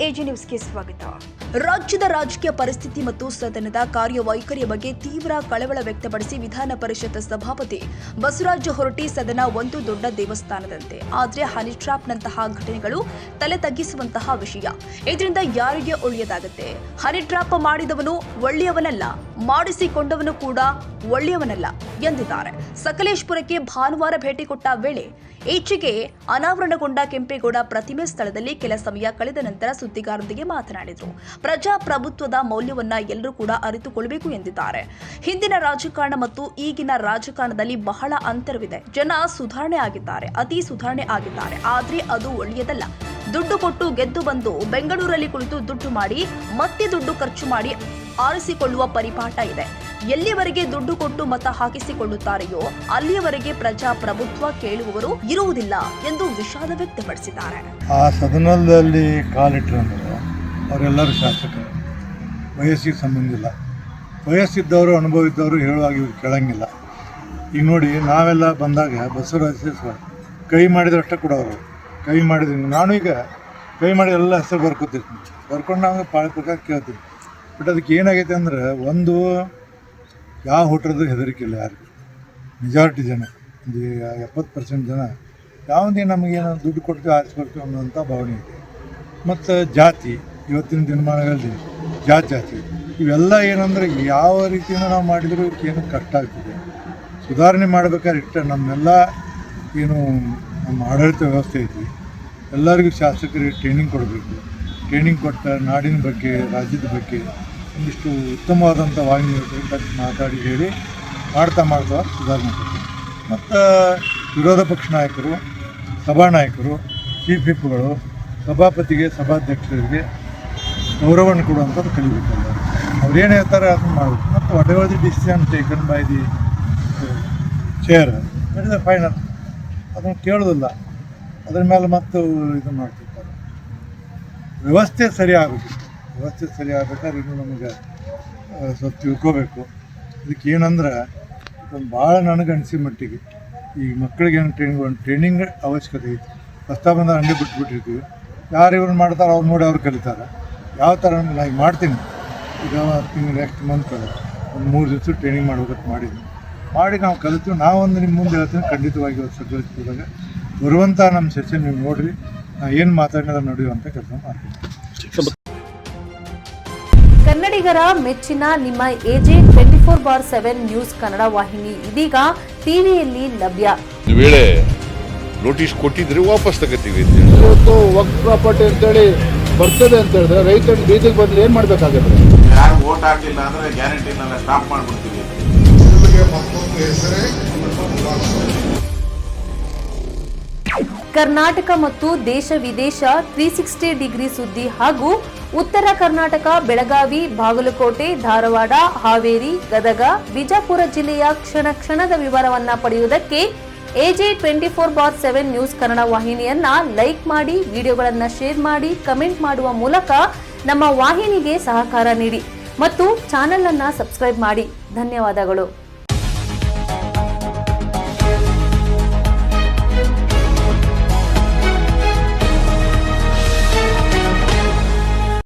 AG ನ್ಯೂಸ್ಗೆ ಸ್ವಾಗತ. ರಾಜ್ಯದ ರಾಜಕೀಯ ಪರಿಸ್ಥಿತಿ ಮತ್ತು ಸದನದ ಕಾರ್ಯವೈಖರಿಯ ಬಗ್ಗೆ ತೀವ್ರ ಕಳವಳ ವ್ಯಕ್ತಪಡಿಸಿ ವಿಧಾನ ಪರಿಷತ್ ಸಭಾಪತಿ ಬಸವರಾಜ ಹೊರಟ್ಟಿ ಸದನ ಒಂದು ದೊಡ್ಡ ದೇವಸ್ಥಾನದಂತೆ, ಆದರೆ ಹನಿ ಟ್ರ್ಯಾಪ್ನಂತಹ ಘಟನೆಗಳು ತಲೆ ತಗ್ಗಿಸುವಂತಹ ವಿಷಯ. ಇದರಿಂದ ಯಾರಿಗೆ ಒಳ್ಳೆಯದಾಗುತ್ತೆ? ಹನಿ ಟ್ರ್ಯಾಪ್ ಮಾಡಿದವನು ಒಳ್ಳೆಯವನಲ್ಲ, ಮಾಡಿಸಿಕೊಂಡವನು ಕೂಡ ಒಳ್ಳೆಯವನಲ್ಲ ಎಂದಿದ್ದಾರೆ. ಸಕಲೇಶಪುರಕ್ಕೆ ಭಾನುವಾರ ಭೇಟಿ ಕೊಟ್ಟ ವೇಳೆ ಈಚೆಗೆ ಅನಾವರಣಗೊಂಡ ಕೆಂಪೇಗೌಡ ಪ್ರತಿಮೆ ಸ್ಥಳದಲ್ಲಿ ಕೆಲ ಸಮಯ ಕಳೆದ ನಂತರ ಸುದ್ದಿಗಾರರೊಂದಿಗೆ ಮಾತನಾಡಿದರು. ಪ್ರಜಾಪ್ರಭುತ್ವದ ಮೌಲ್ಯವನ್ನ ಎಲ್ಲರೂ ಕೂಡ ಅರಿತುಕೊಳ್ಳಬೇಕು ಎಂದಿದ್ದಾರೆ. ಹಿಂದಿನ ರಾಜಕಾರಣ ಮತ್ತು ಈಗಿನ ರಾಜಕಾರಣದಲ್ಲಿ ಬಹಳ ಅಂತರವಿದೆ. ಜನ ಸುಧಾರಣೆ ಆಗಿದ್ದಾರೆ, ಅತಿ ಸುಧಾರಣೆ ಆಗಿದ್ದಾರೆ, ಆದ್ರೆ ಅದು ಒಳ್ಳೆಯದಲ್ಲ. ದುಡ್ಡು ಕೊಟ್ಟು ಗೆದ್ದು ಬಂದು ಬೆಂಗಳೂರಲ್ಲಿ ಕುಳಿತು ದುಡ್ಡು ಮಾಡಿ ಮತ್ತೆ ದುಡ್ಡು ಖರ್ಚು ಮಾಡಿ ಆರಿಸಿಕೊಳ್ಳುವ ಪರಿಪಾಠ ಇದೆ. ಎಲ್ಲಿಯವರೆಗೆ ದುಡ್ಡು ಕೊಟ್ಟು ಮತ ಹಾಕಿಸಿಕೊಳ್ಳುತ್ತಾರೆಯೋ ಅಲ್ಲಿಯವರೆಗೆ ಪ್ರಜಾಪ್ರಭುತ್ವ ಕೇಳುವವರು ಇರುವುದಿಲ್ಲ ಎಂದು ವಿಷಾದ ವ್ಯಕ್ತಪಡಿಸಿದ್ದಾರೆ. ಆ ಸದನದಲ್ಲಿ ಕಾಲಿಟ್ಟರೆ ಅವರೆಲ್ಲರೂ ಶಾಸಕರು, ವಯಸ್ಸಿಗೆ ಸಂಬಂಧ ಇಲ್ಲ. ವಯಸ್ಸಿದ್ದವರು, ಅನುಭವ ಇದ್ದವರು ಹೇಳುವಾಗ ಇವ್ರು ಕೇಳಂಗಿಲ್ಲ. ಈಗ ನೋಡಿ, ನಾವೆಲ್ಲ ಬಂದಾಗ ಬಸವರಾಜ ಕೈ ಮಾಡಿದ್ರಷ್ಟೇ ಕೊಡೋರು. ಕೈ ಮಾಡಿದ್ರಿ, ನಾನು ಈಗ ಕೈ ಮಾಡಿ ಎಲ್ಲ ಹೆಸರು ಬರ್ಕೊತಿರ್ತೀನಿ, ಬರ್ಕೊಂಡು ನಾವು ಪಾಳೆ ಪ್ರಕಾರ ಕೇಳ್ತೀನಿ. ಬಟ್ ಅದಕ್ಕೆ ಏನಾಗೈತೆ ಅಂದ್ರೆ, ಒಂದು ಯಾವ ಹೋಟ್ರದ್ದು ಹೆದರಿಕೆ ಇಲ್ಲ ಯಾರಿಗೂ. ಮೆಜಾರಿಟಿ ಜನ, ಒಂದು 70% ಜನ ಯಾವುದೇ ನಮಗೇನೋ ದುಡ್ಡು ಕೊಡ್ತೀವಿ ಆರಿಸ್ಕೊಡ್ತೀವಿ ಅನ್ನೋಂಥ ಭಾವನೆ ಇದೆ. ಮತ್ತು ಜಾತಿ, ಇವತ್ತಿನ ದಿನಮಾನಗಳಲ್ಲಿ ಜಾತಿ ಇವೆಲ್ಲ ಏನಂದರೆ ಯಾವ ರೀತಿಯಿಂದ ನಾವು ಮಾಡಿದರೂ ಏನು ಕಷ್ಟ ಆಗ್ತಿದೆ. ಸುಧಾರಣೆ ಮಾಡಬೇಕಾದ್ರೆ ನಮ್ಮೆಲ್ಲ ಏನು ನಮ್ಮ ಆಡಳಿತ ವ್ಯವಸ್ಥೆ ಐತಿ, ಎಲ್ಲರಿಗೂ ಶಾಸಕರಿಗೆ ಟ್ರೈನಿಂಗ್ ಕೊಡಬೇಕು. ಟ್ರೈನಿಂಗ್ ಕೊಟ್ಟ ನಾಡಿನ ಬಗ್ಗೆ, ರಾಜ್ಯದ ಬಗ್ಗೆ ಒಂದಿಷ್ಟು ಉತ್ತಮವಾದಂಥ ವಾಹಿನಿ ಬಗ್ಗೆ ಮಾತಾಡಿ ಹೇಳಿ ಮಾಡ್ತಾ ಸುಧಾರಣೆ ಕೊಡ್ತಾರೆ. ಮತ್ತು ವಿರೋಧ ಪಕ್ಷ ನಾಯಕರು, ಸಭಾನಾಯಕರು, ಚೀಫ್ ವಿಪ್ಗಳು, ಸಭಾಪತಿಗೆ, ಸಭಾಧ್ಯಕ್ಷರಿಗೆ ಗೌರವವನ್ನು ಕೊಡುವಂಥದ್ದು ಕಲಿಬೇಕಲ್ಲ. ಅವ್ರು ಏನು ಹೇಳ್ತಾರೆ ಅದನ್ನು ಮಾಡಬೇಕು. ಮತ್ತು what ever the decision taken by the chair it is the final. ಅದನ್ನು ಕೇಳೋದಿಲ್ಲ, ಅದ್ರ ಮೇಲೆ ಮತ್ತು ಇದು ಮಾಡ್ತಿರ್ತಾರೆ. ವ್ಯವಸ್ಥೆ ಸರಿ ಆಗಬೇಕು. ವ್ಯವಸ್ಥೆ ಸರಿ ಆಗ್ಬೇಕಾದ್ರೆ ಇನ್ನು ನಮಗೆ ಸ್ವಲ್ಪ ತಿಳ್ಕೋಬೇಕು. ಇದಕ್ಕೆ ಏನಂದ್ರೆ, ಒಂದು ಭಾಳ ನನಗೆ ಅನಿಸಿದ ಮಟ್ಟಿಗೆ ಈ ಮಕ್ಕಳಿಗೆ ಏನು ಟ್ರೈನಿಂಗ್ ಅವಶ್ಯಕತೆ ಐತಿ. ಹೊಸ್ತಾ ಬಂದ ಹಂಗೆ ಬಿಟ್ಬಿಟ್ಟಿರ್ತೀವಿ. ಯಾರು ಇವ್ರು ಮಾಡ್ತಾರೆ ಅವ್ರು ನೋಡಿ ಅವ್ರು ಕಲಿತಾರೆ. ಯಾವ ಥರ ನಾನು ಈಗ ಮಾಡ್ತೀನಿ, ಈಗ ತಿಂಗಳು ನೆಕ್ಸ್ಟ್ ಮಂತ್ ಒಂದು 3 ದಿವಸ ಟ್ರೈನಿಂಗ್ ಮಾಡ್ಬೇಕಂತ ಮಾಡಿ ನಾವು ಕಲಿತೀವಿ. ನಾವೊಂದು ನಿಮ್ಮ ಮುಂದೆ ಹೇಳ್ತೀನಿ, ಖಂಡಿತವಾಗಿ ಸಕಲೇಶಪುರದಾಗ ಬರುವಂಥ ನಮ್ಮ ಸೆಷನ್ ನೀವು ನೋಡಿರಿ, ನಾನು ಏನು ಮಾತಾಡಿದ ನಡೆಯುವಂಥ ಕೆಲಸ ಮಾಡ್ತೀನಿ. ಕನ್ನಡಿಗರ ಮೆಚ್ಚಿನ ನಿಮ್ಮ ಎಜೆ 24/7 ನ್ಯೂಸ್ ಕನ್ನಡ ವಾಹಿನಿ ಇದೀಗ ಟಿವಿಯಲ್ಲಿ ಲಭ್ಯ. ವೇಳೆ ನೋಟಿಸ್ ಕೊಟ್ಟಿದ್ರೆ ವಾಪಸ್ ತಗೋತೀವಿ. ಇವತ್ತು ವಕ್ಫ್ ಪ್ರಾಪರ್ಟಿ ಅಂತೇಳಿ ಬರ್ತದೆ ಅಂತ ಹೇಳಿದ್ರೆ ರೈತರ ಬೀದಿಗೆ ಬಂದು ಏನು ಮಾಡಬೇಕಾಗುತ್ತೆ? ಯಾರು ವೋಟ್ ಹಾಕಿಲ್ಲ ಅಂದ್ರೆ ಗ್ಯಾರಂಟಿನೆಲ್ಲ ಸ್ಟಾಪ್ ಮಾಡ್ಬಿಡ್ತೀವಿ. ಕರ್ನಾಟಕ ಮತ್ತು ದೇಶ ವಿದೇಶ 360 ಡಿಗ್ರಿ ಸುದ್ದಿ ಹಾಗೂ ಉತ್ತರ ಕರ್ನಾಟಕ, ಬೆಳಗಾವಿ, ಬಾಗಲಕೋಟೆ, ಧಾರವಾಡ, ಹಾವೇರಿ, ಗದಗ, ಬಿಜಾಪುರ ಜಿಲ್ಲೆಯ ಕ್ಷಣದ ವಿವರವನ್ನ ಪಡೆಯುವುದಕ್ಕೆ ಎಜೆ 24/7 ನ್ಯೂಸ್ ಕನ್ನಡ ವಾಹಿನಿಯನ್ನ ಲೈಕ್ ಮಾಡಿ, ವಿಡಿಯೋಗಳನ್ನ ಶೇರ್ ಮಾಡಿ, ಕಮೆಂಟ್ ಮಾಡುವ ಮೂಲಕ ನಮ್ಮ ವಾಹಿನಿಗೆ ಸಹಕಾರ ನೀಡಿ ಮತ್ತು ಚಾನೆಲ್ ಅನ್ನ ಸಬ್ಸ್ಕ್ರೈಬ್ ಮಾಡಿ. ಧನ್ಯವಾದಗಳು.